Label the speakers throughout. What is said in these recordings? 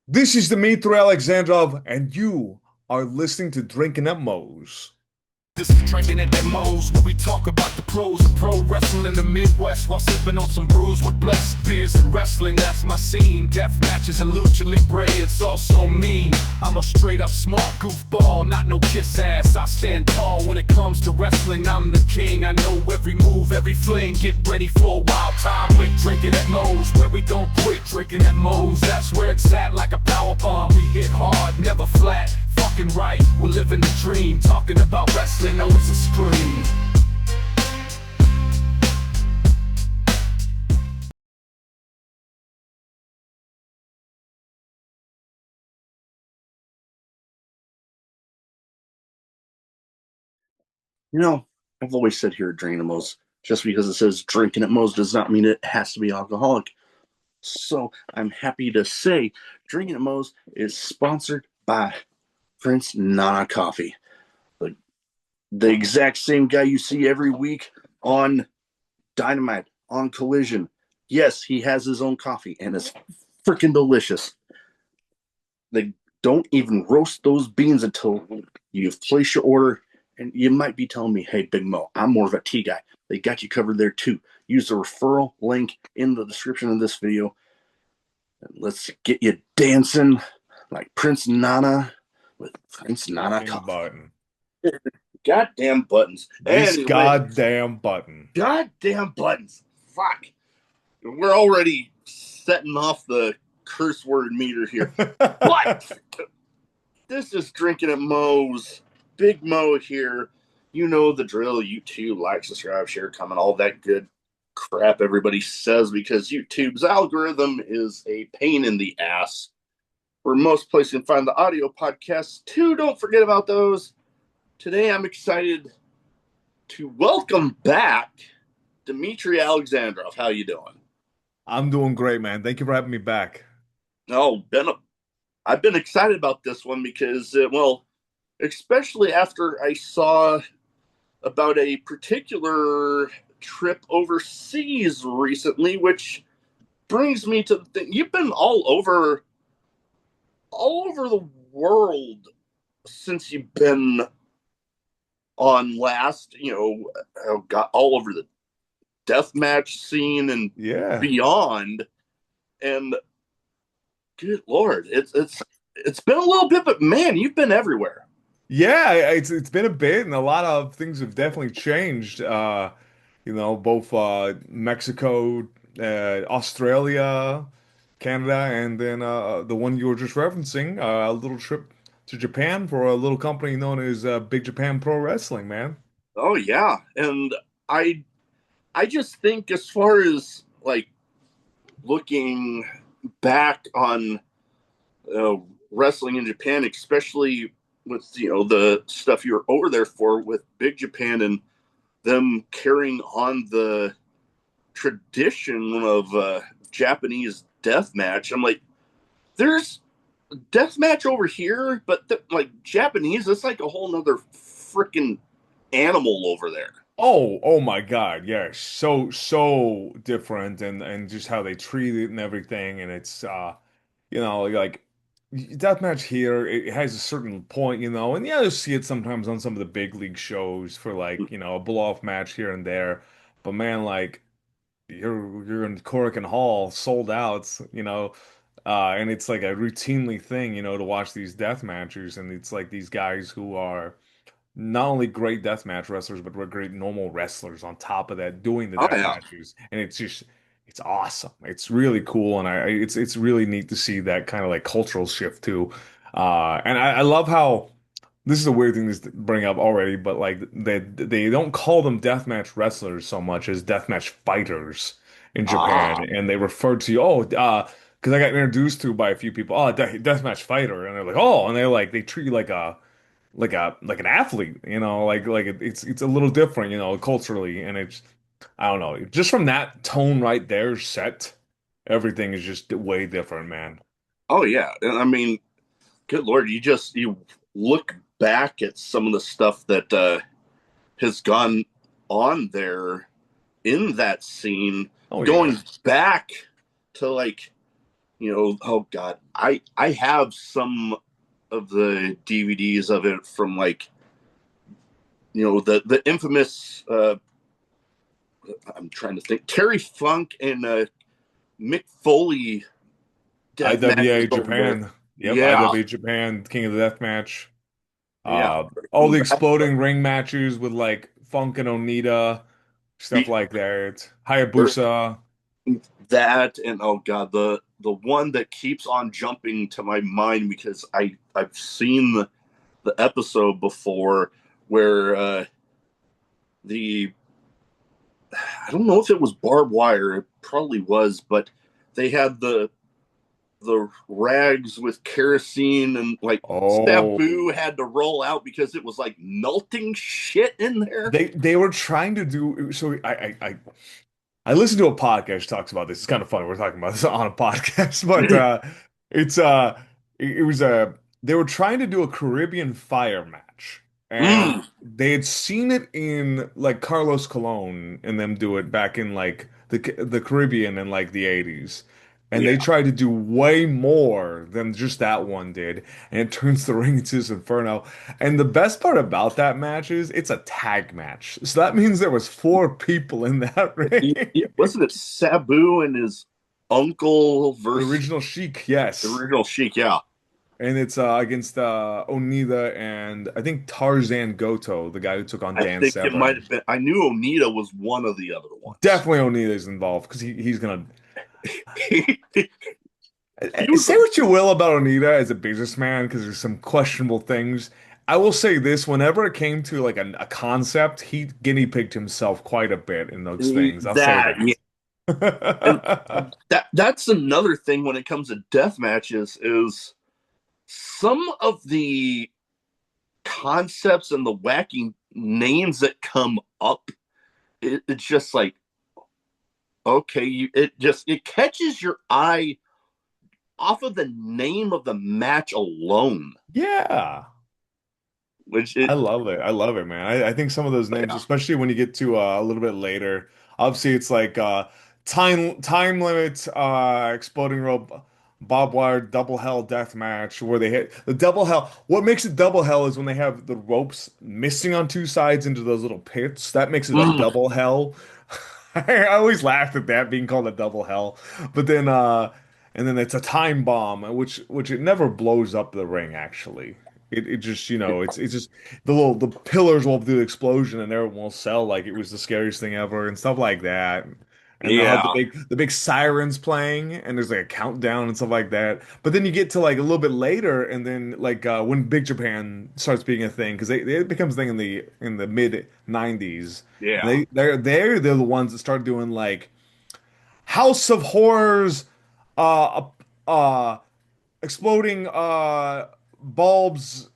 Speaker 1: This is Dimitri Alexandrov, and you are listening to Drinkinatmos.
Speaker 2: This is Drinkin at Demos, where we talk about the pros of pro wrestling in the Midwest while sipping on some brews with blessed beers and wrestling. That's my scene. Death matches and lucha libre, it's also mean. I'm a straight up smart goofball, not no kiss ass. I stand tall when it comes to wrestling. I'm the king. I know every move, every fling. Get ready for a wild time with Drinkin at Mo's, where we don't quit. Drinkin at Mo's, that's where it's at, like a power bomb. We hit hard, never flat. Fucking right, we're living the dream. Talking about wrestling, always a scream.
Speaker 3: You know, I've always said here at Drinkinatmos, just because it says drinking at Mo's does not mean it has to be alcoholic. So I'm happy to say Drinking at Mo's is sponsored by Prince Nana Coffee, the, the exact same guy you see every week on Dynamite, on Collision. Yes, he has his own coffee, and it's freaking delicious. They don't even roast those beans until you've placed your order. And you might be telling me, hey, Big Mo, I'm more of a tea guy. They got you covered there too. Use the referral link in the description of this video. And let's get you dancing like Prince Nana with Prince Nana
Speaker 1: Fucking
Speaker 3: Coffee.
Speaker 1: button.
Speaker 3: Goddamn buttons.
Speaker 1: This
Speaker 3: Anyway,
Speaker 1: goddamn button.
Speaker 3: goddamn buttons. Fuck. We're already setting off the curse word meter here. But this is Drinking at Mo's. Big Mo here. You know the drill. YouTube, like, subscribe, share, comment, all that good crap everybody says because YouTube's algorithm is a pain in the ass. Where most places you can find the audio podcasts too. Don't forget about those. Today I'm excited to welcome back Dimitri Alexandrov. How you doing?
Speaker 1: I'm doing great, man. Thank you for having me back.
Speaker 3: Oh, I've been excited about this one because, well, especially after I saw about a particular trip overseas recently, which brings me to the thing. You've been all over the world since you've been on last, got all over the deathmatch scene and
Speaker 1: Yeah.
Speaker 3: beyond. And good Lord, it's been a little bit, but man, you've been everywhere.
Speaker 1: Yeah, it's been a bit and a lot of things have definitely changed. Both Mexico, Australia, Canada, and then the one you were just referencing, a little trip to Japan for a little company known as Big Japan Pro Wrestling, man.
Speaker 3: Oh yeah, and I I just think as far as like looking back on uh, wrestling in Japan, especially with the stuff you were over there for with Big Japan and them carrying on the tradition of Japanese death match. I'm like, there's death match over here, but like Japanese, it's like a whole nother freaking animal over there.
Speaker 1: Oh my God, yeah, so different and just how they treat it and everything, and it's like deathmatch here, it has a certain point, and yeah, you see it sometimes on some of the big league shows for like, a blow-off match here and there. But man, like you're in Korakuen Hall, sold out, and it's like a routinely thing, to watch these death matches, and it's like these guys who are not only great deathmatch wrestlers, but we're great normal wrestlers on top of that doing the
Speaker 3: Oh
Speaker 1: death
Speaker 3: yeah.
Speaker 1: matches. And it's awesome. It's really cool. And it's really neat to see that kind of like cultural shift too. And I love how this is a weird thing to bring up already, but like they don't call them deathmatch wrestlers so much as deathmatch fighters in Japan.
Speaker 3: Ah.
Speaker 1: And they refer to, because I got introduced to by a few people, deathmatch fighter. And they're like, oh, and they treat you like an athlete, it's a little different, culturally, and it's I don't know, just from that tone right there set, everything is just way different, man.
Speaker 3: Oh yeah. And I mean, good Lord, you look back at some of the stuff that has gone on there in that scene,
Speaker 1: Oh yeah.
Speaker 3: going back to like Oh God, I have some of the DVDs of it from like the infamous. I'm trying to think. Terry Funk and Mick Foley death
Speaker 1: IWA
Speaker 3: matches over there.
Speaker 1: Japan. Yep,
Speaker 3: Yeah,
Speaker 1: IWA Japan, King of the Death Match.
Speaker 3: yeah.
Speaker 1: All the exploding ring matches with like Funk and Onita, stuff like that. Hayabusa.
Speaker 3: That and oh God, the one that keeps on jumping to my mind because I've seen the episode before where the I don't know if it was barbed wire, it probably was, but they had the rags with kerosene and like
Speaker 1: Oh,
Speaker 3: Sabu had to roll out because it was like melting shit in there.
Speaker 1: they were trying to do so. I listened to a podcast that talks about this. It's kind of funny. We're talking about this on a podcast, but it's it was they were trying to do a Caribbean fire match, and
Speaker 3: Mm,
Speaker 1: they had seen it in like Carlos Colon and them do it back in like the Caribbean in like the 80s. And they
Speaker 3: yeah.
Speaker 1: tried to do way more than just that one did, and it turns the ring into this inferno. And the best part about that match is it's a tag match. So that means there was four people in that ring.
Speaker 3: Wasn't it Sabu and his uncle
Speaker 1: The
Speaker 3: versus
Speaker 1: original Sheik,
Speaker 3: the
Speaker 1: yes.
Speaker 3: original Sheik? Yeah,
Speaker 1: And it's against Onita and I think Tarzan Goto, the guy who took on
Speaker 3: I
Speaker 1: Dan
Speaker 3: think it might
Speaker 1: Severn.
Speaker 3: have been. I knew Onita was one of the other ones.
Speaker 1: Definitely Onita's involved because he's gonna
Speaker 3: he was
Speaker 1: say what you will about Onita as a businessman because there's some questionable things. I will say this, whenever it came to like a concept, he guinea pigged himself quite a bit in those things. I'll say
Speaker 3: that. Yeah. And
Speaker 1: that.
Speaker 3: that's another thing when it comes to death matches is some of the concepts and the wacky names that come up. It's just like okay, it catches your eye off of the name of the match alone,
Speaker 1: Yeah.
Speaker 3: which
Speaker 1: I
Speaker 3: it
Speaker 1: love it. I love it, man. I think some of those names,
Speaker 3: yeah.
Speaker 1: especially when you get to a little bit later, obviously it's like time limit, exploding rope, barbed wire, double hell death match where they hit the double hell. What makes it double hell is when they have the ropes missing on two sides into those little pits. That makes it a
Speaker 3: Mm,
Speaker 1: double hell. I always laughed at that being called a double hell. But then and then it's a time bomb, which it never blows up the ring actually. It just, it's just the pillars will do the explosion and everyone will sell like it was the scariest thing ever and stuff like that. And they'll have
Speaker 3: yeah,
Speaker 1: the big sirens playing and there's like a countdown and stuff like that. But then you get to like a little bit later and then like when Big Japan starts being a thing because it becomes a thing in the mid 90s. And
Speaker 3: yeah.
Speaker 1: they're the ones that start doing like House of Horrors uh uh exploding bulbs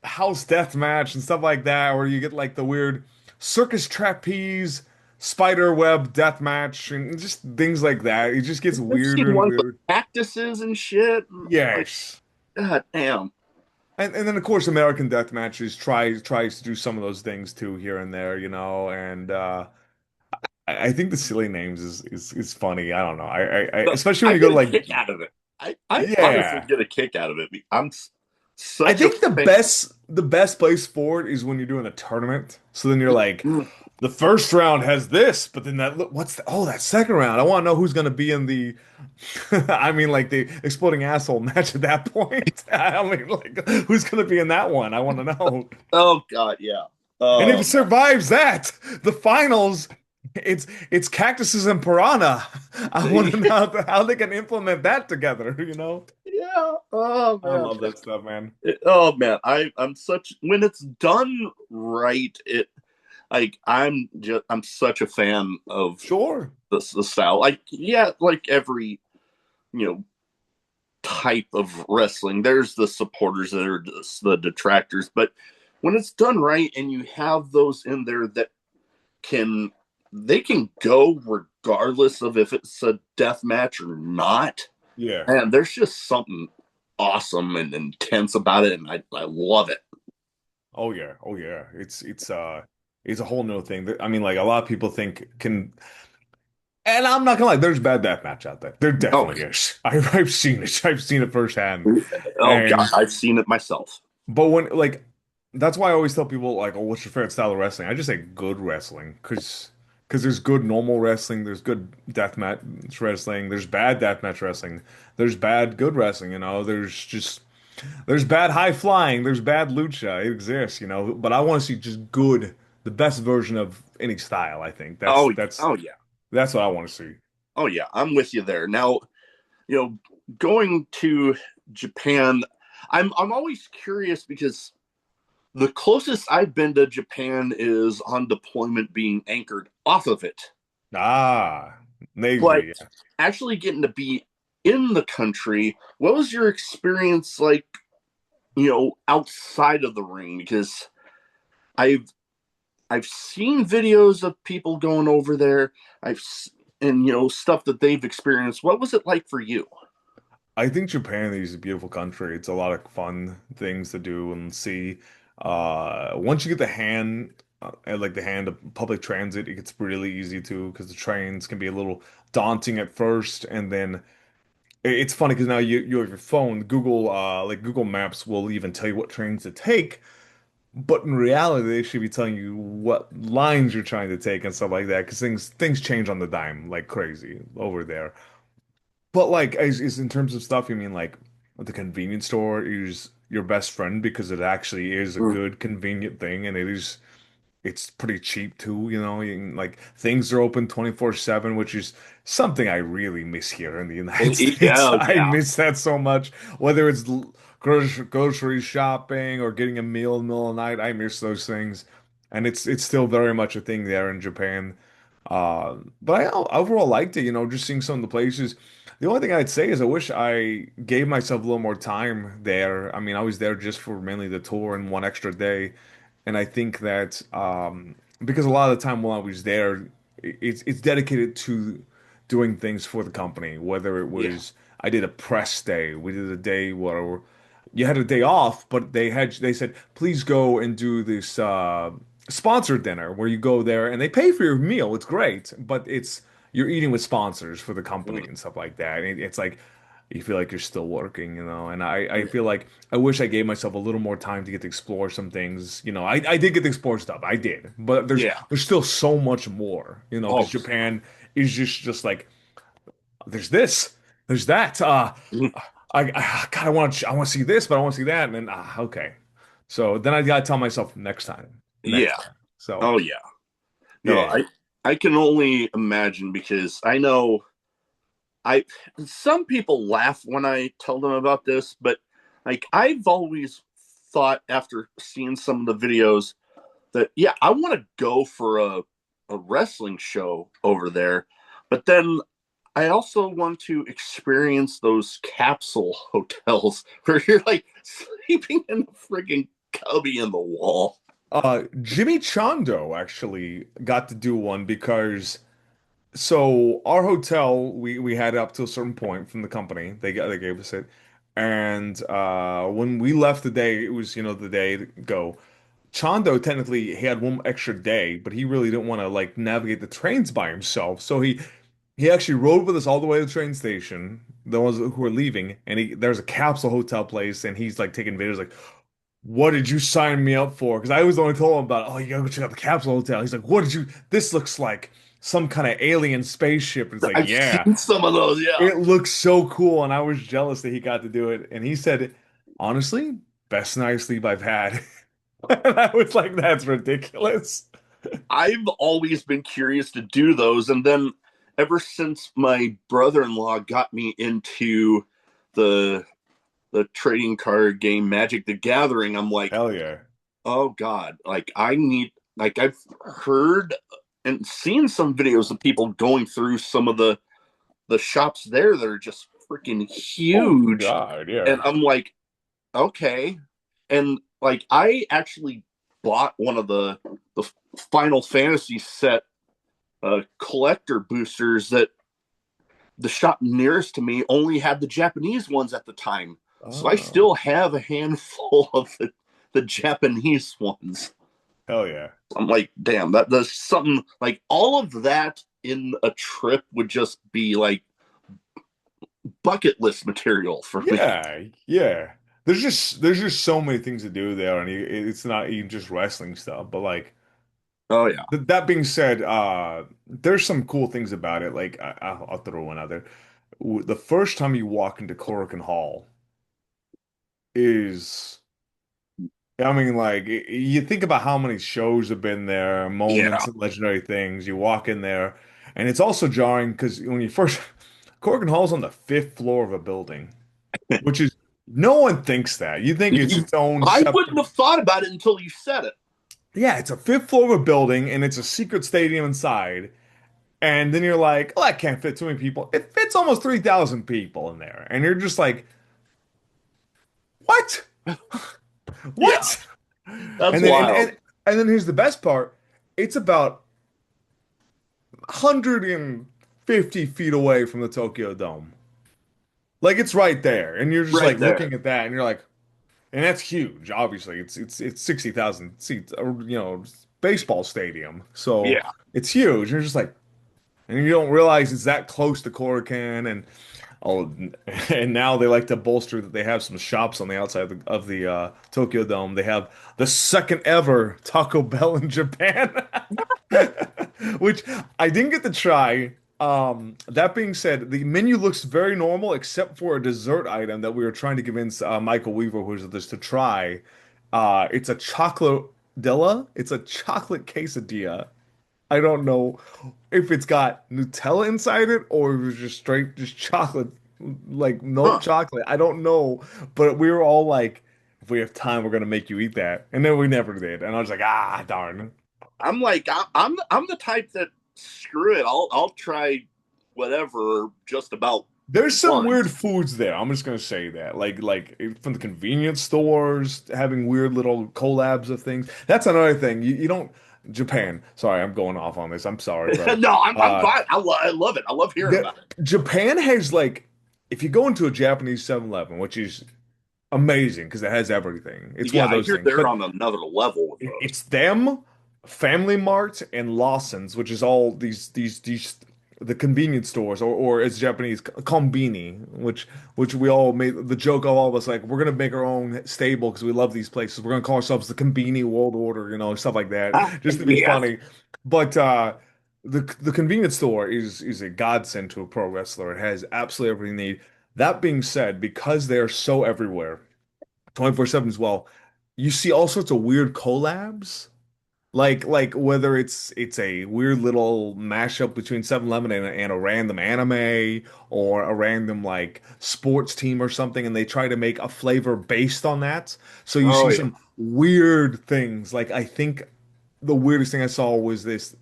Speaker 1: house death match and stuff like that, where you get like the weird circus trapeze spider web death match and just things like that. It just gets
Speaker 3: I've
Speaker 1: weirder
Speaker 3: seen
Speaker 1: and
Speaker 3: ones with
Speaker 1: weirder.
Speaker 3: cactuses and shit. Like,
Speaker 1: Yes.
Speaker 3: god damn.
Speaker 1: And then of course American Death Matches tries to do some of those things too here and there, and I think the silly names is funny. I don't know.
Speaker 3: But
Speaker 1: Especially when
Speaker 3: I
Speaker 1: you go
Speaker 3: get
Speaker 1: to
Speaker 3: a
Speaker 1: like
Speaker 3: kick out of it. I honestly
Speaker 1: yeah.
Speaker 3: get a kick out of it.
Speaker 1: I
Speaker 3: Such a
Speaker 1: think the
Speaker 3: fan.
Speaker 1: best place for it is when you're doing a tournament. So then you're like, the first round has this, but then that second round. I want to know who's gonna be in the I mean like the exploding asshole match at that point. I mean like who's gonna be in that one? I want to know.
Speaker 3: Oh god, yeah.
Speaker 1: And if
Speaker 3: Oh
Speaker 1: it survives that, the finals, it's cactuses and piranha. I want to know how they can implement that together.
Speaker 3: yeah. Oh
Speaker 1: I
Speaker 3: man.
Speaker 1: love that stuff, man.
Speaker 3: Oh man. I'm such when it's done right. I'm such a fan of
Speaker 1: Sure.
Speaker 3: the style. Like yeah, like every you know type of wrestling. There's the supporters that are the detractors, but when it's done right and you have those in there that can they can go regardless of if it's a death match or not.
Speaker 1: Yeah.
Speaker 3: And there's just something awesome and intense about it, and I love it.
Speaker 1: Oh yeah, oh yeah. It's a whole new thing. I mean, like a lot of people think can And I'm not gonna lie, there's bad deathmatch out there. There
Speaker 3: Oh,
Speaker 1: definitely is. I've seen it. I've seen it firsthand.
Speaker 3: oh God,
Speaker 1: And
Speaker 3: I've seen it myself.
Speaker 1: but when like that's why I always tell people like, oh, what's your favorite style of wrestling? I just say good wrestling because there's good normal wrestling, there's good deathmatch wrestling, there's bad deathmatch wrestling, there's bad good wrestling. There's bad high flying, there's bad lucha. It exists, But I want to see just good, the best version of any style. I think that's
Speaker 3: Oh,
Speaker 1: that's
Speaker 3: oh yeah,
Speaker 1: that's what I want to see.
Speaker 3: oh yeah. I'm with you there. Now, you know, going to Japan, I'm always curious because the closest I've been to Japan is on deployment being anchored off of it.
Speaker 1: Ah,
Speaker 3: But
Speaker 1: Navy.
Speaker 3: actually getting to be in the country, what was your experience like, outside of the ring? Because I've I've seen videos of people going over there. I've and stuff that they've experienced. What was it like for you?
Speaker 1: I think Japan is a beautiful country. It's a lot of fun things to do and see. Once you get the hand of public transit, it gets really easy too because the trains can be a little daunting at first, and then it's funny because now you have your phone, Google Maps will even tell you what trains to take, but in reality, they should be telling you what lines you're trying to take and stuff like that because things change on the dime like crazy over there. But like, is in terms of stuff, you mean like the convenience store is your best friend because it actually is a
Speaker 3: Mm.
Speaker 1: good, convenient thing, and it's pretty cheap too, like things are open 24/7, which is something I really miss here in the United States.
Speaker 3: Yeah,
Speaker 1: I
Speaker 3: yeah.
Speaker 1: miss that so much. Whether it's grocery shopping or getting a meal in the middle of the night, I miss those things. And it's still very much a thing there in Japan. But I overall liked it, just seeing some of the places. The only thing I'd say is I wish I gave myself a little more time there. I mean, I was there just for mainly the tour and one extra day. And I think that because a lot of the time while I was there, it's dedicated to doing things for the company. Whether it
Speaker 3: Yeah.
Speaker 1: was I did a press day, we did a day where you had a day off, but they said please go and do this sponsored dinner where you go there and they pay for your meal. It's great, but you're eating with sponsors for the company
Speaker 3: Mm.
Speaker 1: and stuff like that. And it's like you feel like you're still working, And I feel like I wish I gave myself a little more time to get to explore some things. I did get to explore stuff. I did. But there's
Speaker 3: Yeah.
Speaker 1: there's still so much more, because
Speaker 3: Oh.
Speaker 1: Japan is just like there's this, there's that.
Speaker 3: Mhm.
Speaker 1: God, I want to see this, but I want to see that, and then okay. So then I gotta tell myself next
Speaker 3: Yeah.
Speaker 1: time. So
Speaker 3: Oh yeah. No,
Speaker 1: yeah,
Speaker 3: I can only imagine because I know I some people laugh when I tell them about this, but like I've always thought after seeing some of the videos that yeah, I want to go for a wrestling show over there, but then I also want to experience those capsule hotels where you're like sleeping in a freaking cubby in the wall.
Speaker 1: Jimmy Chondo actually got to do one because so our hotel we had up to a certain point from the company they gave us it, and when we left the day it was the day to go. Chando technically he had one extra day, but he really didn't want to like navigate the trains by himself. So he actually rode with us all the way to the train station, the ones who were leaving, and there's a capsule hotel place, and he's like taking videos like, "What did you sign me up for?" Because I was the only told him about, "Oh, you gotta go check out the capsule hotel." He's like, "What did you? This looks like some kind of alien spaceship." And it's like,
Speaker 3: I've
Speaker 1: "Yeah,
Speaker 3: seen some of those, yeah.
Speaker 1: it looks so cool," and I was jealous that he got to do it. And he said, "Honestly, best night's sleep I've had." And I was like, "That's ridiculous."
Speaker 3: I've always been curious to do those. And then ever since my brother-in-law got me into the the trading card game Magic the Gathering, I'm like,
Speaker 1: Hell yeah.
Speaker 3: oh God, like I need like I've heard and seen some videos of people going through some of the shops there that are just freaking
Speaker 1: Oh
Speaker 3: huge.
Speaker 1: God, yeah.
Speaker 3: And I'm like, okay. And like I actually bought one of the Final Fantasy set collector boosters that the shop nearest to me only had the Japanese ones at the time. So I
Speaker 1: Oh,
Speaker 3: still have a handful of the Japanese ones.
Speaker 1: hell yeah.
Speaker 3: I'm like, damn, that does something like all of that in a trip would just be like bucket list material for me.
Speaker 1: Yeah, yeah. There's just so many things to do there, and it's not even just wrestling stuff. But like
Speaker 3: Oh yeah,
Speaker 1: that being said, there's some cool things about it. Like I'll throw one other. The first time you walk into Corrigan Hall is, I mean, like you think about how many shows have been there,
Speaker 3: yeah,
Speaker 1: moments and legendary things. You walk in there, and it's also jarring because when you first, Corrigan Hall's on the fifth floor of a building, which is no one thinks that. You think it's its own
Speaker 3: I
Speaker 1: separate.
Speaker 3: wouldn't have thought about it until you said it.
Speaker 1: Yeah, it's a fifth floor of a building, and it's a secret stadium inside. And then you're like, oh, that can't fit too many people. It fits almost 3,000 people in there, and you're just like, what?
Speaker 3: Yeah,
Speaker 1: What?
Speaker 3: that's
Speaker 1: And then and,
Speaker 3: wild.
Speaker 1: and and then here's the best part. It's about 150 feet away from the Tokyo Dome. Like it's right there. And you're just
Speaker 3: Right
Speaker 1: like
Speaker 3: there.
Speaker 1: looking at that and you're like, and that's huge, obviously. It's 60,000 seats, baseball stadium. So
Speaker 3: Yeah.
Speaker 1: it's huge. You're just like, and you don't realize it's that close to Korakuen and oh, and now they like to bolster that they have some shops on the outside of the Tokyo Dome. They have the second ever Taco Bell in Japan. Which I didn't get to try. That being said, the menu looks very normal except for a dessert item that we were trying to convince Michael Weaver, who's with us, to try. It's a chocolate dilla. It's a chocolate quesadilla. I don't know if it's got Nutella inside it or if it's just straight just chocolate, like milk
Speaker 3: Huh.
Speaker 1: chocolate. I don't know, but we were all like, if we have time, we're gonna make you eat that, and then we never did. And I was like, ah, darn.
Speaker 3: I'm like I'm the type that screw it. I'll try whatever just about
Speaker 1: There's some weird
Speaker 3: once.
Speaker 1: foods there. I'm just gonna say that, like from the convenience stores, having weird little collabs of things. That's another thing. You don't Japan. Sorry, I'm going off on this. I'm sorry, brother.
Speaker 3: No, I'm
Speaker 1: Uh,
Speaker 3: fine. I love it. I love hearing
Speaker 1: the,
Speaker 3: about it.
Speaker 1: Japan has like, if you go into a Japanese 7-Eleven, which is amazing because it has everything. It's one
Speaker 3: Yeah,
Speaker 1: of
Speaker 3: I
Speaker 1: those
Speaker 3: hear
Speaker 1: things.
Speaker 3: they're
Speaker 1: But
Speaker 3: on another level with those.
Speaker 1: it's them, Family Mart, and Lawson's, which is all these the convenience stores, or as Japanese, kombini, which we all made the joke of all of us like we're gonna make our own stable because we love these places. We're gonna call ourselves the Konbini World Order, stuff like that, just to be
Speaker 3: Yeah.
Speaker 1: funny. But the convenience store is a godsend to a pro wrestler. It has absolutely everything you need. That being said, because they're so everywhere, 24/7 as well, you see all sorts of weird collabs. Like whether it's a weird little mashup between 7-Eleven and a random anime or a random like sports team or something, and they try to make a flavor based on that. So you
Speaker 3: Oh
Speaker 1: see
Speaker 3: yeah.
Speaker 1: some weird things. Like I think the weirdest thing I saw was this.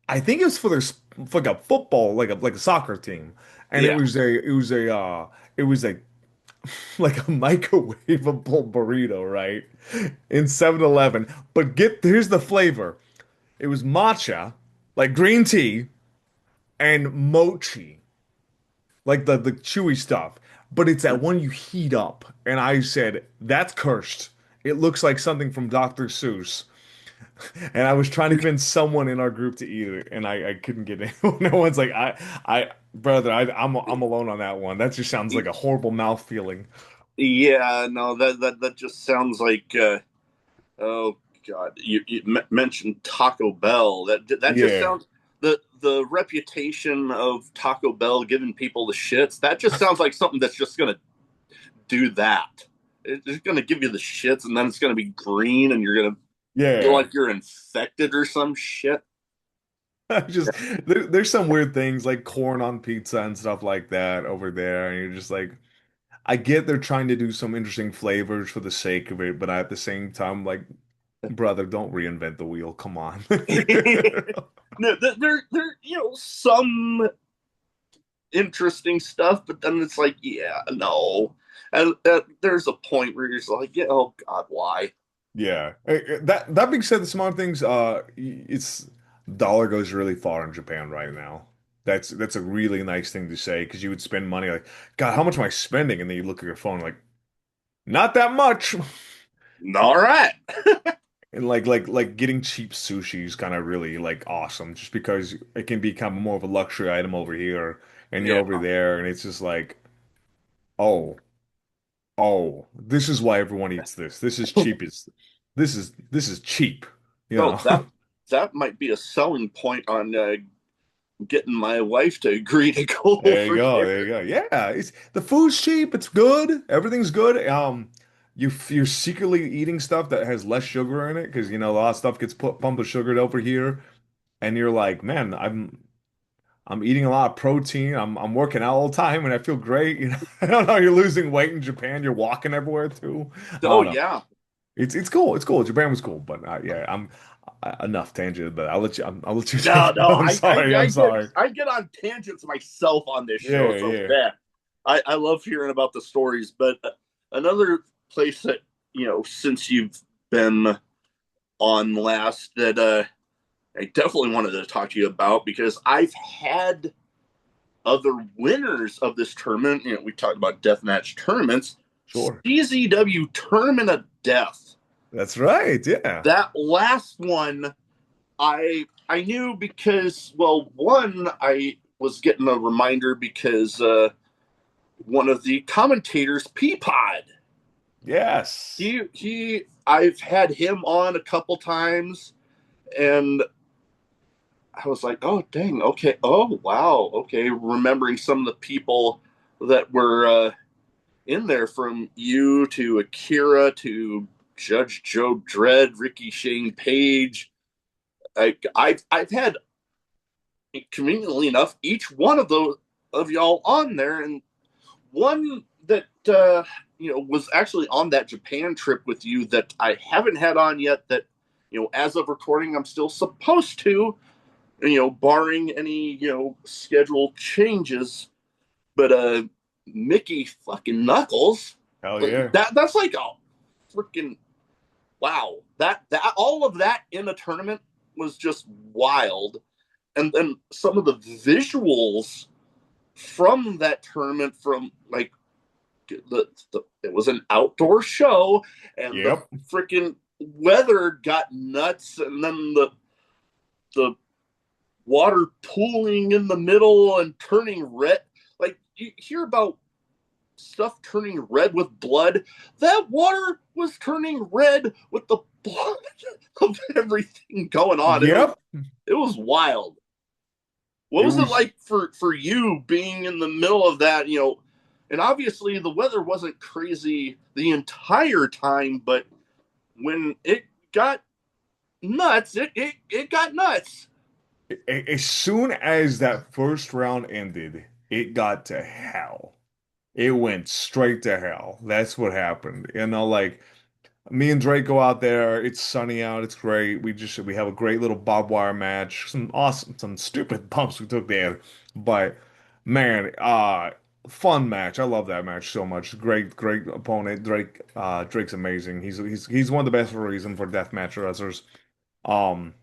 Speaker 1: I think it was for like a football, like a soccer team, and it
Speaker 3: Yeah.
Speaker 1: was a like a microwavable burrito, right? In 7-Eleven. But here's the flavor. It was matcha, like green tea, and mochi, like the chewy stuff. But it's that one you heat up. And I said, that's cursed. It looks like something from Dr. Seuss. And I was trying to convince someone in our group to eat it, and I couldn't get it. No one's like, brother, I'm alone on that one. That just sounds like a horrible mouth feeling.
Speaker 3: Yeah, no, that just sounds like oh God, you mentioned Taco Bell. That just
Speaker 1: Yeah.
Speaker 3: sounds the reputation of Taco Bell giving people the shits. That just sounds like something that's just gonna do that. It's gonna give you the shits, and then it's gonna be green, and you're gonna feel
Speaker 1: Yeah.
Speaker 3: like you're infected or some shit.
Speaker 1: Just there's some weird things like corn on pizza and stuff like that over there, and you're just like, I get they're trying to do some interesting flavors for the sake of it, but at the same time, like, brother, don't reinvent the wheel. Come on.
Speaker 3: No, there, some interesting stuff, but then it's like, yeah, no. And there's a point where you're just like, yeah, oh God, why?
Speaker 1: Yeah. That being said, the smart things, it's dollar goes really far in Japan right now. That's a really nice thing to say because you would spend money like, God, how much am I spending? And then you look at your phone like, not that much.
Speaker 3: All right.
Speaker 1: And like getting cheap sushi is kind of really like awesome just because it can become more of a luxury item over here and you're
Speaker 3: Yeah.
Speaker 1: over there and it's just like, oh, oh, this is why everyone eats this. This is cheapest. This is cheap, you
Speaker 3: So
Speaker 1: know.
Speaker 3: that might be a selling point on getting my wife to agree to go
Speaker 1: There you
Speaker 3: over
Speaker 1: go.
Speaker 3: there.
Speaker 1: There you go. Yeah, it's the food's cheap. It's good. Everything's good. You're secretly eating stuff that has less sugar in it because you know a lot of stuff gets pumped with sugar over here, and you're like, man, I'm eating a lot of protein. I'm working out all the time, and I feel great. You know, I don't know. You're losing weight in Japan. You're walking everywhere too. I
Speaker 3: Oh
Speaker 1: don't know.
Speaker 3: yeah.
Speaker 1: It's cool. It's cool. Japan was cool, but yeah, I'm enough tangent. But I'll let you take
Speaker 3: No,
Speaker 1: it.
Speaker 3: no,
Speaker 1: I'm sorry. I'm sorry.
Speaker 3: I get on tangents myself on this show,
Speaker 1: Yeah,
Speaker 3: so
Speaker 1: yeah.
Speaker 3: yeah, I love hearing about the stories. But another place that since you've been on last that I definitely wanted to talk to you about because I've had other winners of this tournament. We talked about deathmatch tournaments.
Speaker 1: Sure.
Speaker 3: CZW Tournament of Death.
Speaker 1: That's right. Yeah.
Speaker 3: That last one I knew because, well, one, I was getting a reminder because one of the commentators, Peapod,
Speaker 1: Yes.
Speaker 3: I've had him on a couple times, and I was like, oh dang, okay, oh wow, okay, remembering some of the people that were in there, from you to Akira to Judge Joe Dredd, Ricky Shane Page. I've had, conveniently enough, each one of those of y'all on there, and one that was actually on that Japan trip with you that I haven't had on yet. That as of recording, I'm still supposed to, barring any schedule changes. But Mickey fucking Knuckles,
Speaker 1: Hell
Speaker 3: like
Speaker 1: yeah.
Speaker 3: that's like a freaking wow. That all of that in a tournament was just wild. And then some of the visuals from that tournament, from like it was an outdoor show, and the
Speaker 1: Yep.
Speaker 3: freaking weather got nuts, and then the water pooling in the middle and turning red. Like, you hear about stuff turning red with blood. That water was turning red with the blood of everything going on.
Speaker 1: Yep.
Speaker 3: It was wild. What
Speaker 1: It
Speaker 3: was it
Speaker 1: was.
Speaker 3: like for you being in the middle of that? And obviously the weather wasn't crazy the entire time, but when it got nuts, it got nuts.
Speaker 1: As soon as that first round ended, it got to hell. It went straight to hell. That's what happened. You know, like me and Drake go out there. It's sunny out. It's great. We have a great little barbed wire match. Some stupid bumps we took there, but man, fun match. I love that match so much. Great opponent. Drake's amazing. He's one of the best for a reason for deathmatch wrestlers. Um,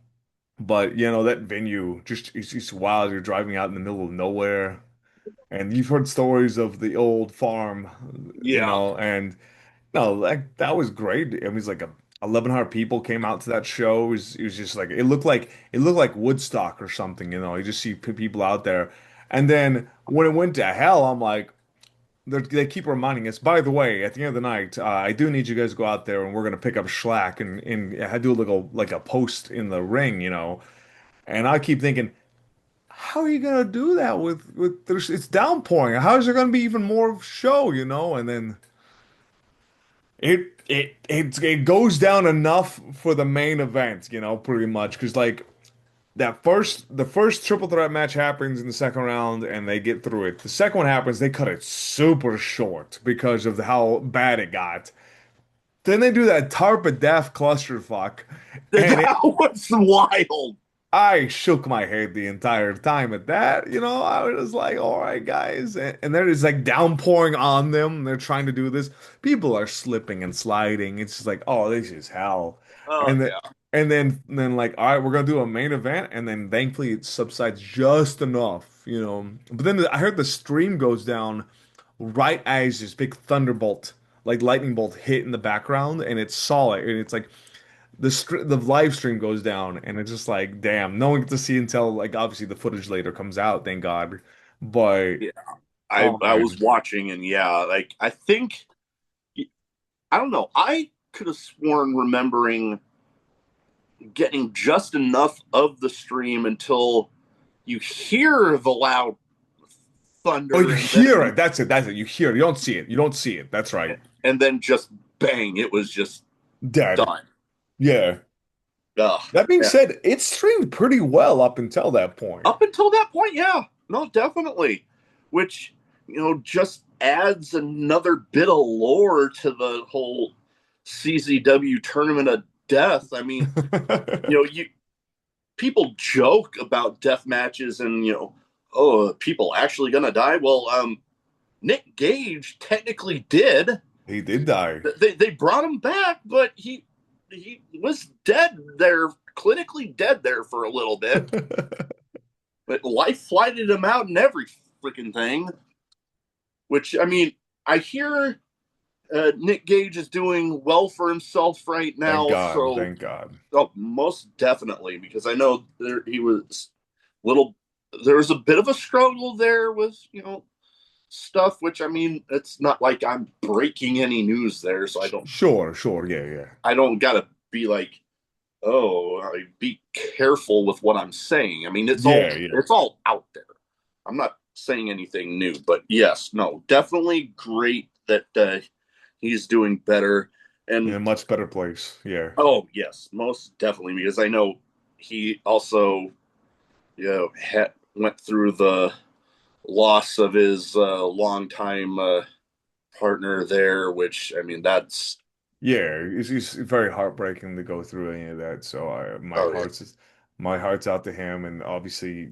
Speaker 1: but you know that venue just it's just wild. You're driving out in the middle of nowhere. And you've heard stories of the old farm, you
Speaker 3: Yeah.
Speaker 1: know, and no, like that was great. I mean, it's like 1,100 people came out to that show. It was just like it looked like Woodstock or something, you know. You just see people out there. And then when it went to hell, I'm like, they keep reminding us, by the way, at the end of the night, I do need you guys to go out there and we're gonna pick up Schlack and I do like a post in the ring, you know. And I keep thinking, how are you gonna do that with there's it's downpouring? How is there gonna be even more show, you know? And then it goes down enough for the main event, you know, pretty much because like the first triple threat match happens in the second round and they get through it. The second one happens, they cut it super short because of how bad it got. Then they do that tarp of death clusterfuck, and
Speaker 3: That was wild.
Speaker 1: I shook my head the entire time at that. You know, I was like, all right, guys. And then it's like downpouring on them. They're trying to do this. People are slipping and sliding. It's just like, oh, this is hell.
Speaker 3: Oh
Speaker 1: And then,
Speaker 3: yeah.
Speaker 1: and then like, all right, we're gonna do a main event. And then thankfully it subsides just enough, you know. But then I heard the stream goes down right as this big thunderbolt, like lightning bolt hit in the background, and it's solid. And it's like the live stream goes down, and it's just like, damn, no one gets to see until like obviously the footage later comes out, thank God. But
Speaker 3: Yeah,
Speaker 1: oh
Speaker 3: I was
Speaker 1: man,
Speaker 3: watching, and yeah, like I think I don't know. I could have sworn remembering getting just enough of the stream until you hear the loud
Speaker 1: oh,
Speaker 3: thunder,
Speaker 1: you
Speaker 3: and
Speaker 1: hear
Speaker 3: then
Speaker 1: it. That's it. That's it. You hear it. You don't see it. You don't see it. That's right.
Speaker 3: just bang, it was just
Speaker 1: Dead.
Speaker 3: done.
Speaker 1: Yeah.
Speaker 3: Ugh.
Speaker 1: That being
Speaker 3: Yeah.
Speaker 1: said, it streamed pretty well up until that point.
Speaker 3: Up until that point, yeah, no, definitely. Which just adds another bit of lore to the whole CZW Tournament of Death. I mean, you people joke about death matches and oh, people actually gonna die. Well, Nick Gage technically did.
Speaker 1: He did die.
Speaker 3: They brought him back, but he was dead there, clinically dead there for a little bit. But life flighted him out and every freaking thing. Which I mean, I hear Nick Gage is doing well for himself right
Speaker 1: Thank
Speaker 3: now.
Speaker 1: God.
Speaker 3: So,
Speaker 1: Thank God.
Speaker 3: oh, most definitely, because I know he was little. There was a bit of a struggle there with stuff. Which I mean, it's not like I'm breaking any news there, so
Speaker 1: Sure, sure. Yeah, yeah.
Speaker 3: I don't gotta be like, oh, be careful with what I'm saying. I mean,
Speaker 1: Yeah, yeah.
Speaker 3: it's all out there. I'm not saying anything new, but yes, no, definitely great that he's doing better.
Speaker 1: In a
Speaker 3: And
Speaker 1: much better place. Yeah.
Speaker 3: oh yes, most definitely, because I know he also went through the loss of his longtime partner there, which I mean that's
Speaker 1: Yeah, it's very heartbreaking to go through any of that. So
Speaker 3: oh yeah,
Speaker 1: my heart's out to him, and obviously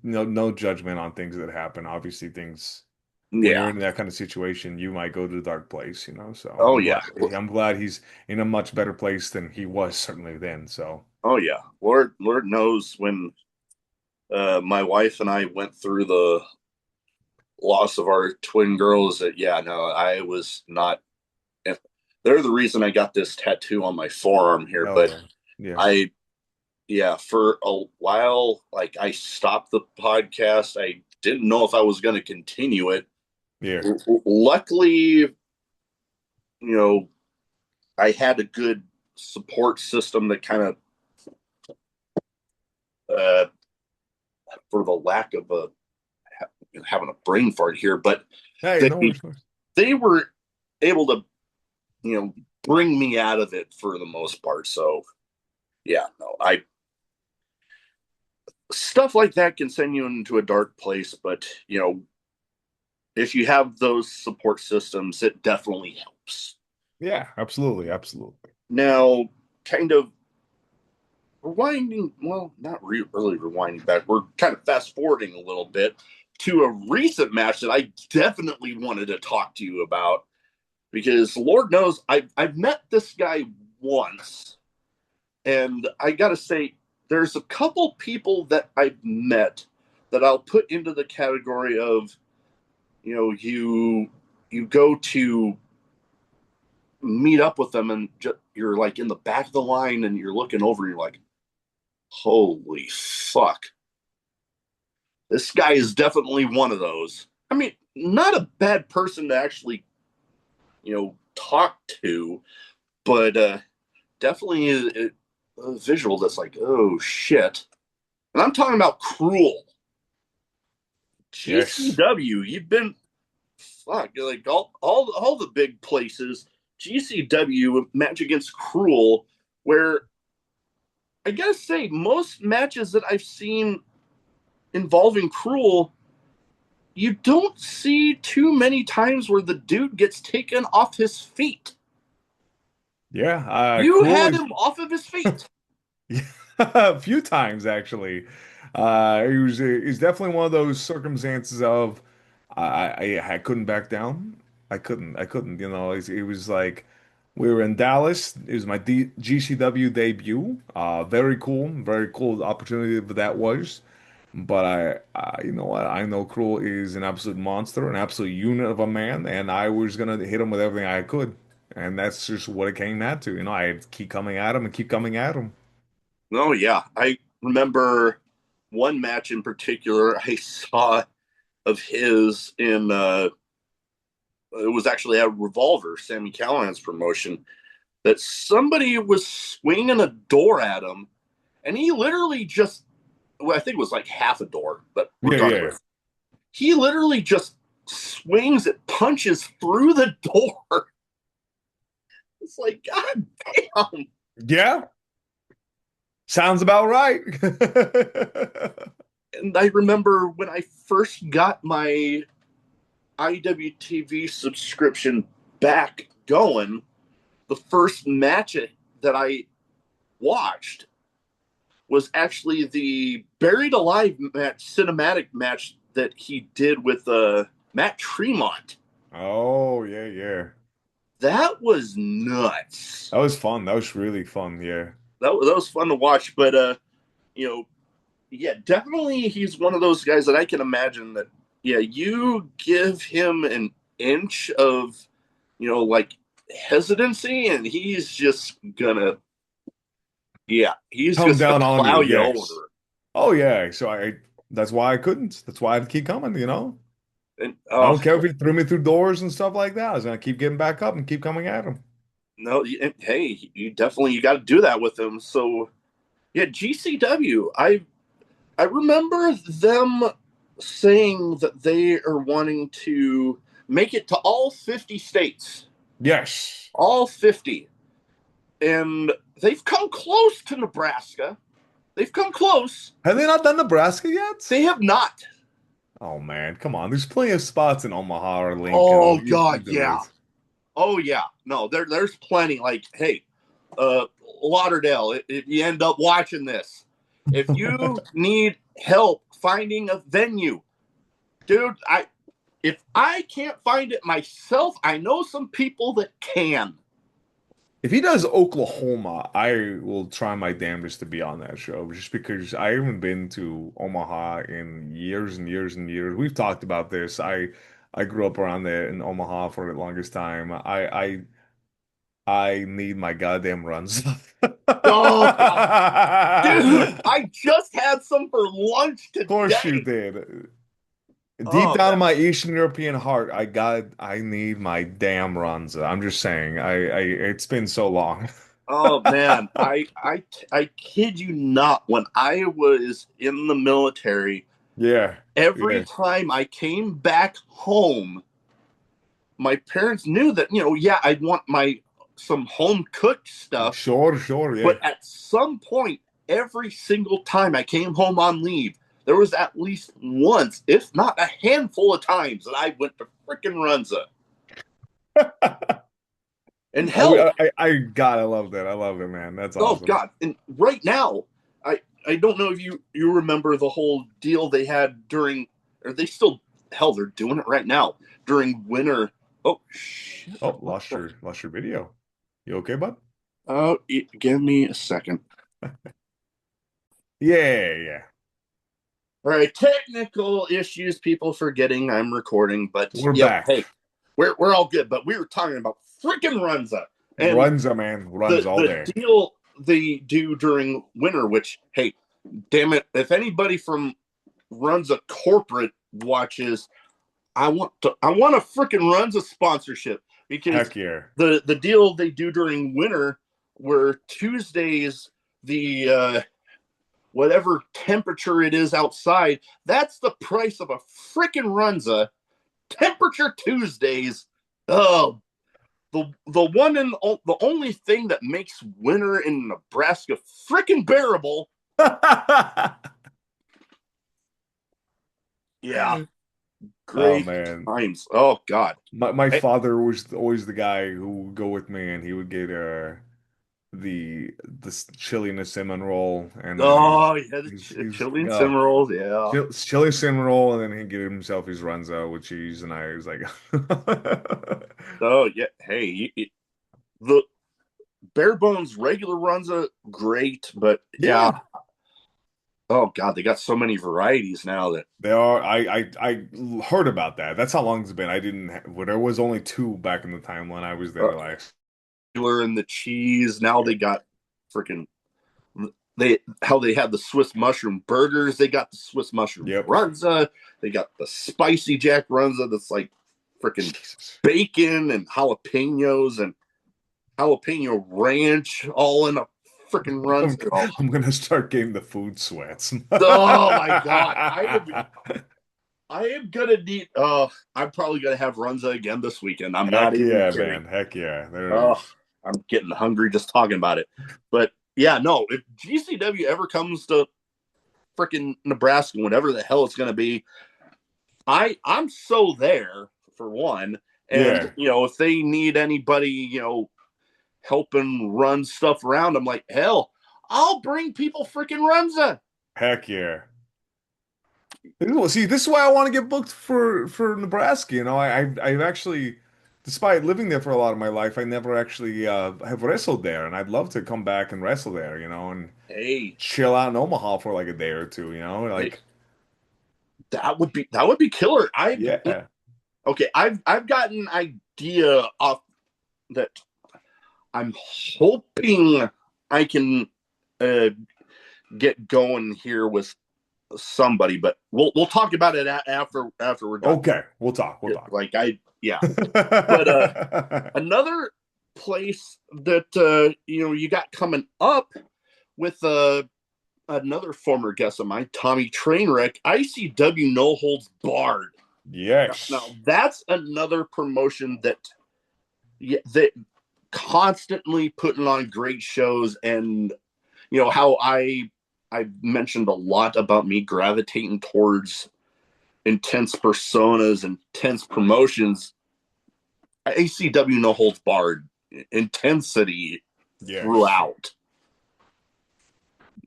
Speaker 1: no judgment on things that happen. Obviously, things when you're
Speaker 3: yeah,
Speaker 1: in that kind of situation, you might go to the dark place, you know. So
Speaker 3: oh yeah,
Speaker 1: I'm glad he's in a much better place than he was certainly then. So
Speaker 3: oh yeah. Lord knows when my wife and I went through the loss of our twin girls. That yeah, no, I was not. They're the reason I got this tattoo on my forearm here.
Speaker 1: hell
Speaker 3: But
Speaker 1: yeah, yeah,
Speaker 3: I, yeah, for a while, like I stopped the podcast. I didn't know if I was going to continue it.
Speaker 1: yeah,
Speaker 3: Luckily, I had a good support system that kind of, uh, for the lack of a having a brain fart here, but
Speaker 1: hey,
Speaker 3: they
Speaker 1: no worries, no worries.
Speaker 3: they were able to bring me out of it for the most part. So yeah, no, I stuff like that can send you into a dark place, but if you have those support systems, it definitely helps.
Speaker 1: Yeah, absolutely, absolutely.
Speaker 3: Now, kind of rewinding, well, not really rewinding back, we're kind of fast forwarding a little bit to a recent match that I definitely wanted to talk to you about because Lord knows I've met this guy once. And I got to say, there's a couple people that I've met that I'll put into the category of, you go to meet up with them and you're like in the back of the line and you're looking over and you're like, holy fuck. This guy is definitely one of those. I mean, not a bad person to actually, talk to, but definitely a visual that's like, oh shit. And I'm talking about Krule.
Speaker 1: Yes.
Speaker 3: GCW, you've been fuck like all the big places. GCW match against Krule, where I gotta say most matches that I've seen involving Krule, you don't see too many times where the dude gets taken off his feet.
Speaker 1: Yeah,
Speaker 3: You
Speaker 1: Krule
Speaker 3: had
Speaker 1: is
Speaker 3: him off of his feet.
Speaker 1: a few times actually. It was definitely one of those circumstances of I couldn't back down. I couldn't. You know, it was like we were in Dallas. It was my GCW debut. Very cool opportunity that was. But you know what? I know Krule is an absolute monster, an absolute unit of a man, and I was gonna hit him with everything I could. And that's just what it came down to. I had to keep coming at him and keep coming at him.
Speaker 3: Oh yeah, I remember one match in particular I saw of his in it was actually a Revolver, Sammy Callahan's promotion, that somebody was swinging a door at him, and he literally just, well, I think it was like half a door, but
Speaker 1: Yeah, yeah.
Speaker 3: regardless, he literally just swings it, punches through the door. It's like, God damn.
Speaker 1: Yeah, sounds about right.
Speaker 3: And I remember when I first got my IWTV subscription back going, the first match that I watched was actually the Buried Alive match, cinematic match that he did with Matt Tremont.
Speaker 1: Oh, yeah, yeah.
Speaker 3: That was nuts.
Speaker 1: That was fun. That was really fun. Yeah.
Speaker 3: That was fun to watch, but you know, yeah, definitely he's one of those guys that I can imagine that, yeah, you give him an inch of, like hesitancy, and he's just gonna, yeah, he's
Speaker 1: Come
Speaker 3: just gonna
Speaker 1: down on
Speaker 3: plow
Speaker 1: you.
Speaker 3: you
Speaker 1: Yes.
Speaker 3: over.
Speaker 1: Oh, yeah. So that's why I couldn't. That's why I'd keep coming.
Speaker 3: And
Speaker 1: I don't care if he threw me through doors and stuff like that. I was gonna keep getting back up and keep coming at him.
Speaker 3: no, hey, you got to do that with him. So yeah, GCW. I remember them saying that they are wanting to make it to all 50 states,
Speaker 1: Yes.
Speaker 3: all 50, and they've come close to Nebraska. They've come close.
Speaker 1: Have they not done Nebraska yet?
Speaker 3: They have not.
Speaker 1: Oh man, come on. There's plenty of spots in Omaha or Lincoln.
Speaker 3: Oh
Speaker 1: You
Speaker 3: God,
Speaker 1: do
Speaker 3: yeah.
Speaker 1: it.
Speaker 3: Oh yeah. No, there's plenty. Like, hey, Lauderdale, if you end up watching this, if you need help finding a venue, dude, if I can't find it myself, I know some people that can.
Speaker 1: If he does Oklahoma, I will try my damnedest to be on that show just because I haven't been to Omaha in years and years and years. We've talked about this. I grew up around there in Omaha for the longest time. I need my goddamn runs.
Speaker 3: Oh God, dude,
Speaker 1: Of
Speaker 3: I just had some for lunch
Speaker 1: course you
Speaker 3: today.
Speaker 1: did. Deep
Speaker 3: Oh
Speaker 1: down in
Speaker 3: man.
Speaker 1: my Eastern European heart, I need my damn runs. I'm just saying, it's been so long.
Speaker 3: Oh man, I kid you not. When I was in the military,
Speaker 1: Yeah,
Speaker 3: every
Speaker 1: yeah.
Speaker 3: time I came back home, my parents knew that, yeah, I'd want my some home cooked stuff,
Speaker 1: Sure, sure, yeah.
Speaker 3: but at some point, every single time I came home on leave, there was at least once, if not a handful of times, that I went to freaking Runza. And hell,
Speaker 1: God, I love that. I love it, man. That's
Speaker 3: oh
Speaker 1: awesome.
Speaker 3: God! And right now, I don't know if you remember the whole deal they had during, or they still, hell, they're doing it right now during winter. Oh shit!
Speaker 1: Oh,
Speaker 3: What the?
Speaker 1: lost your video. You okay, bud?
Speaker 3: Oh, give me a second.
Speaker 1: Yeah, yeah.
Speaker 3: All right, technical issues, people forgetting I'm recording, but
Speaker 1: We're
Speaker 3: yep,
Speaker 1: back.
Speaker 3: hey, we're all good. But we were talking about freaking Runza and
Speaker 1: Runs, man. Runs all
Speaker 3: the
Speaker 1: day.
Speaker 3: deal they do during winter. Which, hey, damn it, if anybody from Runza corporate watches, I want a freaking Runza sponsorship, because
Speaker 1: Heck yeah.
Speaker 3: the deal they do during winter, where Tuesdays, the whatever temperature it is outside, that's the price of a freaking Runza. Temperature Tuesdays. Oh, the one and the only thing that makes winter in Nebraska freaking bearable. Yeah,
Speaker 1: Oh
Speaker 3: great
Speaker 1: man.
Speaker 3: times. Oh God.
Speaker 1: My
Speaker 3: Hey,
Speaker 1: father was always the guy who would go with me and he would get the chili and the cinnamon roll and then
Speaker 3: oh yeah, the
Speaker 1: he's
Speaker 3: chili and cinnamon rolls. Yeah.
Speaker 1: chili cinnamon roll and then he'd get himself his runza with cheese and I was like
Speaker 3: Oh yeah. Hey, the bare bones regular runs are great, but
Speaker 1: Yeah,
Speaker 3: yeah. Oh God, they got so many varieties now that.
Speaker 1: they are. I heard about that. That's how long it's been. I didn't. Well, there was only two back in the time when I was there
Speaker 3: Uh,
Speaker 1: last.
Speaker 3: and the cheese. Now they got freaking how they had the Swiss mushroom burgers. They got the Swiss mushroom
Speaker 1: Yep.
Speaker 3: runza. They got the spicy Jack runza that's like freaking
Speaker 1: Jesus.
Speaker 3: bacon and jalapenos and jalapeno ranch all in a freaking
Speaker 1: I'm,
Speaker 3: runza. Oh,
Speaker 1: I'm gonna start getting the food sweats.
Speaker 3: oh my god, I am gonna need. I'm probably gonna have runza again this weekend. I'm not
Speaker 1: Heck
Speaker 3: even
Speaker 1: yeah,
Speaker 3: kidding.
Speaker 1: man. Heck yeah. There it
Speaker 3: Oh,
Speaker 1: is.
Speaker 3: I'm getting hungry just talking about it. But yeah, no, if GCW ever comes to freaking Nebraska, whatever the hell it's gonna be, I'm so there for one. And
Speaker 1: Yeah.
Speaker 3: if they need anybody, helping run stuff around, I'm like, hell, I'll bring people freaking runza.
Speaker 1: Heck yeah. See, this is why I want to get booked for Nebraska. I've actually, despite living there for a lot of my life, I never actually have wrestled there, and I'd love to come back and wrestle there, and
Speaker 3: Hey,
Speaker 1: chill out in Omaha for like a day or two,
Speaker 3: hey,
Speaker 1: like
Speaker 3: that would be killer. I
Speaker 1: yeah.
Speaker 3: Okay, I've got an idea off that I'm hoping I can uh, get going here with somebody, but we'll talk about it after we're done.
Speaker 1: Okay, we'll talk. We'll talk.
Speaker 3: Like yeah, but another place that you got coming up with another former guest of mine, Tommy Trainwreck, ICW No Holds Barred. Now
Speaker 1: Yes.
Speaker 3: that's another promotion that constantly putting on great shows, and how I've mentioned a lot about me gravitating towards intense personas, intense promotions. ACW No Holds Barred, intensity
Speaker 1: Yes.
Speaker 3: throughout.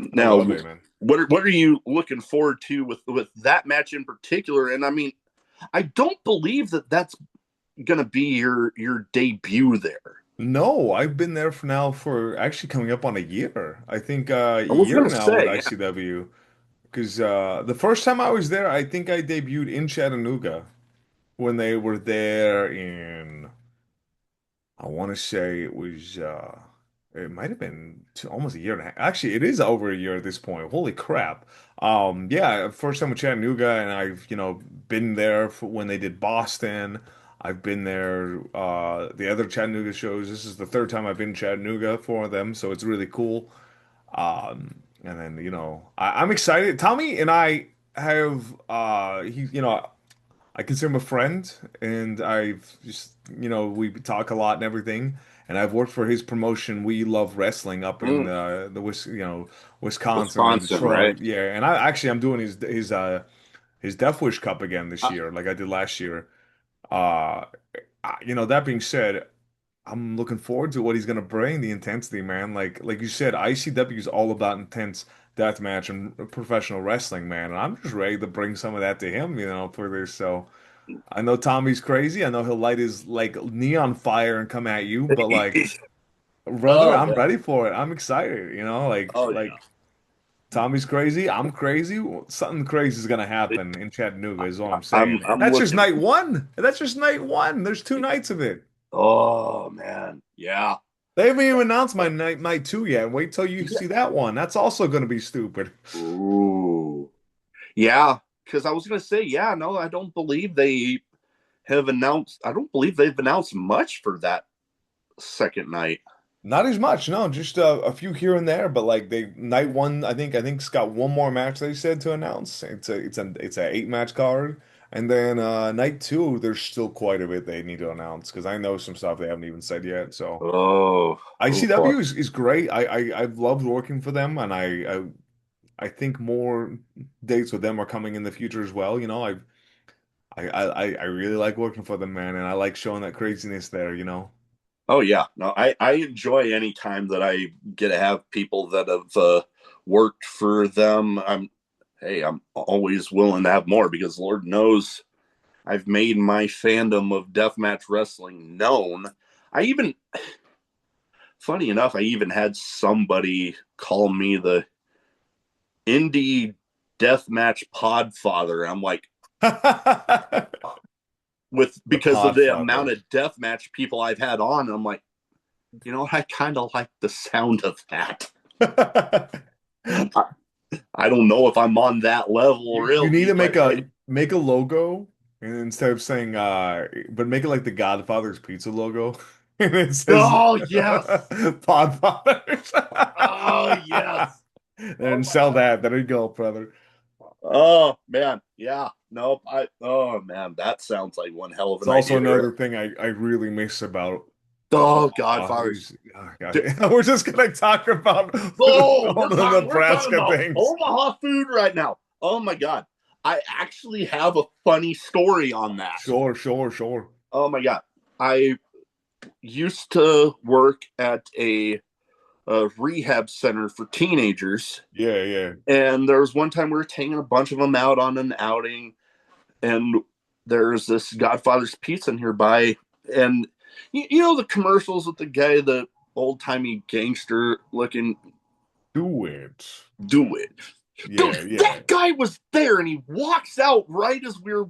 Speaker 1: I
Speaker 3: Now,
Speaker 1: love it, man.
Speaker 3: what are you looking forward to with that match in particular? And I mean, I don't believe that that's gonna be your debut there.
Speaker 1: No, I've been there for actually coming up on a year. I think a
Speaker 3: I was
Speaker 1: year
Speaker 3: gonna
Speaker 1: now with
Speaker 3: say, yeah.
Speaker 1: ICW. Because the first time I was there, I think I debuted in Chattanooga when they were there in, I want to say it might have been almost a year and a half. Actually, it is over a year at this point. Holy crap. Yeah, first time with Chattanooga, and I've, been there for when they did Boston. I've been there, the other Chattanooga shows. This is the third time I've been in Chattanooga for them, so it's really cool. And then, I'm excited. Tommy and I have I consider him a friend, and I've just, we talk a lot and everything. And I've worked for his promotion. We love wrestling up in Wisconsin and
Speaker 3: Wisconsin, right?
Speaker 1: Detroit. Yeah, and I'm doing his Death Wish Cup again this
Speaker 3: Uh,
Speaker 1: year, like I did last year. Uh, that being said, I'm looking forward to what he's gonna bring, the intensity, man. Like you said, ICW is all about intense deathmatch and professional wrestling, man. And I'm just ready to bring some of that to him, for this. So I know Tommy's crazy. I know he'll light his like knee on fire and come at you, but like, brother,
Speaker 3: oh
Speaker 1: I'm
Speaker 3: yeah,
Speaker 1: ready for it. I'm excited,
Speaker 3: oh
Speaker 1: like
Speaker 3: yeah.
Speaker 1: Tommy's crazy. I'm crazy. Something crazy is gonna happen in Chattanooga, is all I'm
Speaker 3: I'm
Speaker 1: saying. And
Speaker 3: I'm
Speaker 1: that's just
Speaker 3: looking.
Speaker 1: night one. That's just night one. There's two nights of it.
Speaker 3: Oh man, yeah.
Speaker 1: They haven't even announced my night two yet. Wait till you
Speaker 3: Yeah.
Speaker 1: see that one. That's also going to be stupid.
Speaker 3: Ooh, yeah. Because I was gonna say, yeah, no, I don't believe they have announced. I don't believe they've announced much for that second night.
Speaker 1: Not as much, no, just a few here and there. But like they night one, I think it's got one more match they said to announce. It's a 8 match card, and then night two, there's still quite a bit they need to announce because I know some stuff they haven't even said yet. So
Speaker 3: Oh, oh boy.
Speaker 1: ICW is great. I've loved working for them, and I think more dates with them are coming in the future as well. I really like working for them, man, and I like showing that craziness there.
Speaker 3: Oh yeah. No, I enjoy any time that I get to have people that have worked for them. I'm always willing to have more because Lord knows I've made my fandom of deathmatch wrestling known. I even, funny enough, I even had somebody call me the indie deathmatch podfather. I'm like,
Speaker 1: The
Speaker 3: because of the amount
Speaker 1: Podfather.
Speaker 3: of deathmatch people I've had on, I'm like, You know, I kind of like the sound of that. I, I don't know if I'm on that level
Speaker 1: You need
Speaker 3: really,
Speaker 1: to
Speaker 3: but
Speaker 1: make a logo and instead of saying but make it like the Godfather's pizza logo. And it says
Speaker 3: oh yes,
Speaker 1: Podfathers.
Speaker 3: oh yes, oh
Speaker 1: And
Speaker 3: my
Speaker 1: sell
Speaker 3: god,
Speaker 1: that. There you go, brother.
Speaker 3: oh man, yeah, nope. Oh man, that sounds like one hell of
Speaker 1: It's
Speaker 3: an
Speaker 1: also
Speaker 3: idea there.
Speaker 1: another thing I really miss about
Speaker 3: Oh,
Speaker 1: Omaha
Speaker 3: Godfathers.
Speaker 1: is God, we're just gonna talk about
Speaker 3: Oh,
Speaker 1: all the
Speaker 3: we're talking
Speaker 1: Nebraska
Speaker 3: about
Speaker 1: things.
Speaker 3: Omaha food right now. Oh my god. I actually have a funny story on that.
Speaker 1: Sure, sure, sure.
Speaker 3: Oh my god. I used to work at a rehab center for teenagers,
Speaker 1: Yeah, yeah.
Speaker 3: and there was one time we were taking a bunch of them out on an outing, and there's this Godfather's Pizza nearby, and you know the commercials with the guy, the old timey gangster looking,
Speaker 1: Do it.
Speaker 3: do it. Dude,
Speaker 1: Yeah, yeah.
Speaker 3: that guy was there, and he walks out right as we were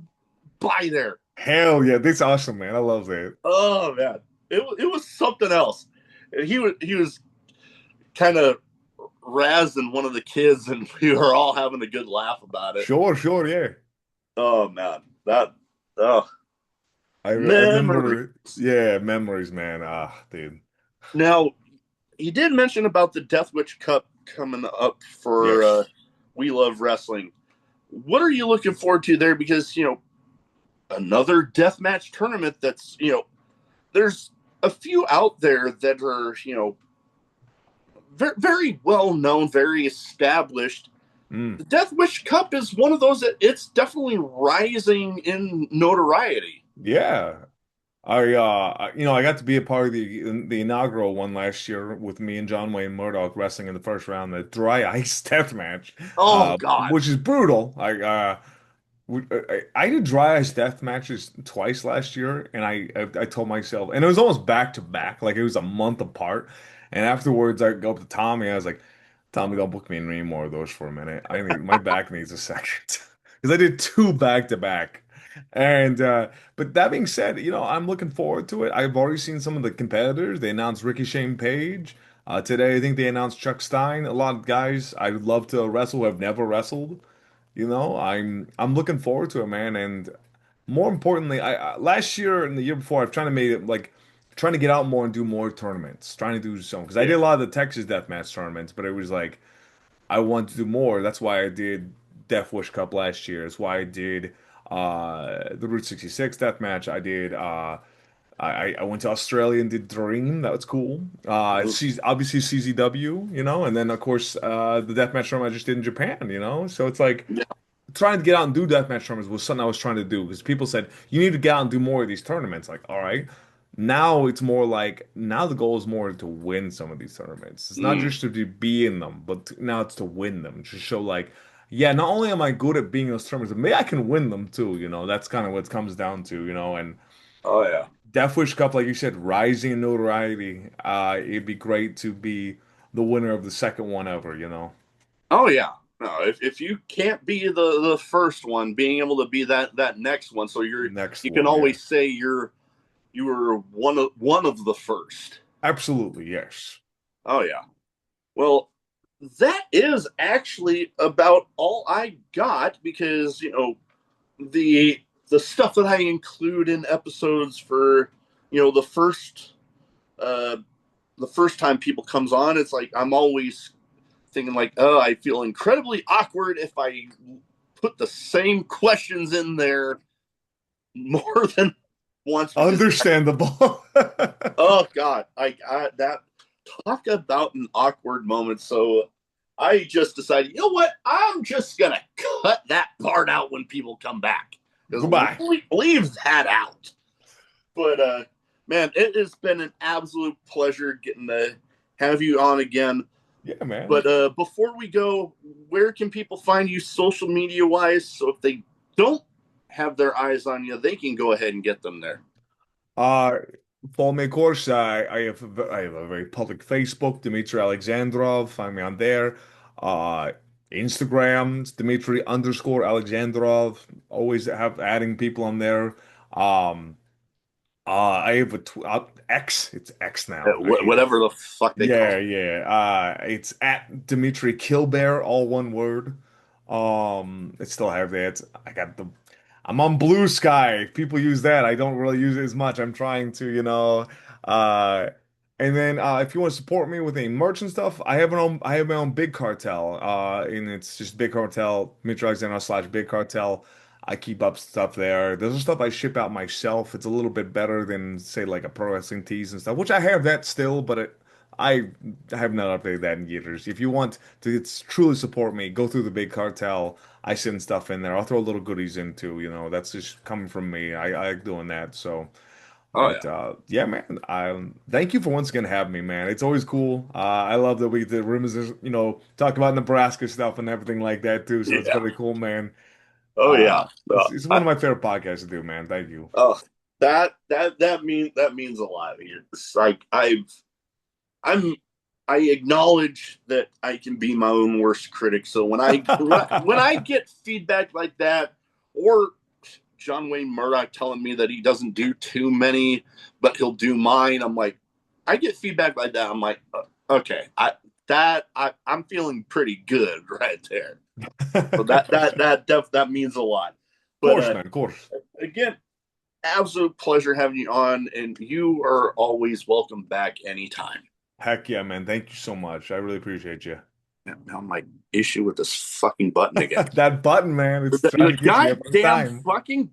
Speaker 3: by there.
Speaker 1: Hell yeah, this is awesome, man. I love that.
Speaker 3: Oh man, it was something else. And he was kind of razzing one of the kids, and we were all having a good laugh about it.
Speaker 1: Sure, sure, yeah.
Speaker 3: Oh man, that oh
Speaker 1: I
Speaker 3: memory.
Speaker 1: remember, yeah, memories, man. Ah, dude.
Speaker 3: Now he did mention about the Death Witch Cup coming up for
Speaker 1: Yes.
Speaker 3: We Love Wrestling. What are you looking forward to there? Because another death match tournament that's there's a few out there that are very, very well known, very established.
Speaker 1: Mm.
Speaker 3: The Death Wish Cup is one of those that it's definitely rising in notoriety.
Speaker 1: Yeah. I got to be a part of the inaugural one last year with me and John Wayne Murdoch wrestling in the first round, the dry ice death match,
Speaker 3: Oh God.
Speaker 1: which is brutal. I did dry ice death matches twice last year, and I told myself, and it was almost back to back, like it was a month apart. And afterwards, I go up to Tommy, and I was like, Tommy, don't book me in any more of those for a minute. My back needs a second because I did two back to back. And but that being said, I'm looking forward to it. I've already seen some of the competitors. They announced Ricochet Page. Today, I think they announced Chuck Stein. A lot of guys I would love to wrestle who have never wrestled. I'm looking forward to it, man. And more importantly, I last year and the year before, I've trying to make it like trying to get out more and do more tournaments, trying to do some because I did
Speaker 3: Yeah.
Speaker 1: a lot of the Texas Deathmatch tournaments, but it was like I want to do more. That's why I did Death Wish Cup last year. That's why I did the Route 66 Deathmatch. I went to Australia and did Dream. That was cool. She's obviously CZW, and then of course the deathmatch tournament I just did in Japan, So it's like
Speaker 3: Yeah.
Speaker 1: trying to get out and do deathmatch tournaments was something I was trying to do because people said you need to get out and do more of these tournaments. Like, all right. Now it's more like now the goal is more to win some of these tournaments. It's not
Speaker 3: Mm.
Speaker 1: just to be in them, but now it's to win them. To show like, yeah, not only am I good at being in those tournaments, but maybe I can win them too. That's kind of what it comes down to. And
Speaker 3: Oh yeah.
Speaker 1: Death Wish Cup, like you said, rising in notoriety. It'd be great to be the winner of the second one ever.
Speaker 3: Oh yeah. No, if you can't be the first one, being able to be that next one, so
Speaker 1: Next
Speaker 3: you can
Speaker 1: one, yeah.
Speaker 3: always say you were one of the first.
Speaker 1: Absolutely, yes.
Speaker 3: Oh yeah. Well, that is actually about all I got because the the stuff that I include in episodes for the uh the first time people comes on, it's like I'm always thinking like, oh, I feel incredibly awkward if I put the same questions in there more than once because
Speaker 1: Understandable.
Speaker 3: oh god, I that talk about an awkward moment. So I just decided, you know what? I'm just gonna cut that part out when people come back. Just
Speaker 1: Goodbye.
Speaker 3: leave that out. But man, it has been an absolute pleasure getting to have you on again.
Speaker 1: Yeah, man.
Speaker 3: But before we go, where can people find you social media wise? So if they don't have their eyes on you, they can go ahead and get them there.
Speaker 1: Uh, Follow me, of course. I have a very public Facebook, Dimitri Alexandrov. Find me on there. Uh, Instagram, it's Dimitri_Alexandrov. Always have adding people on there. Um, I have a X. It's X now. I hate it.
Speaker 3: Whatever the fuck they call
Speaker 1: Yeah,
Speaker 3: it.
Speaker 1: yeah. It's at Dimitri Killbear, all one word. I still have that. I got the. I'm on Blue Sky. People use that. I don't really use it as much. I'm trying to, Uh, and then if you want to support me with any merch and stuff, I have my own Big Cartel. And it's just Big Cartel, Dimitri Alexandrov slash Big Cartel. I keep up stuff there. There's stuff I ship out myself. It's a little bit better than say like a pro wrestling tees and stuff, which I have that still, but I have not updated that in years. If you want to truly support me, go through the Big Cartel. I send stuff in there. I'll throw little goodies in too. That's just coming from me. I like doing that. So,
Speaker 3: Oh
Speaker 1: but
Speaker 3: yeah.
Speaker 1: yeah, man. I thank you for once again having me, man. It's always cool. I love that we get to reminisce, talk about Nebraska stuff and everything like that too. So it's
Speaker 3: Yeah.
Speaker 1: very cool, man.
Speaker 3: Oh yeah.
Speaker 1: It's one of my favorite podcasts to do, man. Thank you.
Speaker 3: Oh, that means a lot. It's like I'm I acknowledge that I can be my own worst critic. So when I get feedback like that, or John Wayne Murdoch telling me that he doesn't do too many, but he'll do mine, I'm like, I get feedback like that. I'm like, okay, I'm feeling pretty good right there. So
Speaker 1: Of
Speaker 3: that means a lot. But
Speaker 1: course, man. Of course.
Speaker 3: again, absolute pleasure having you on, and you are always welcome back anytime.
Speaker 1: Heck yeah, man. Thank you so much. I really appreciate you.
Speaker 3: Now my issue with this fucking button again.
Speaker 1: That button, man, it's trying
Speaker 3: The
Speaker 1: to get you every
Speaker 3: goddamn
Speaker 1: time.
Speaker 3: fucking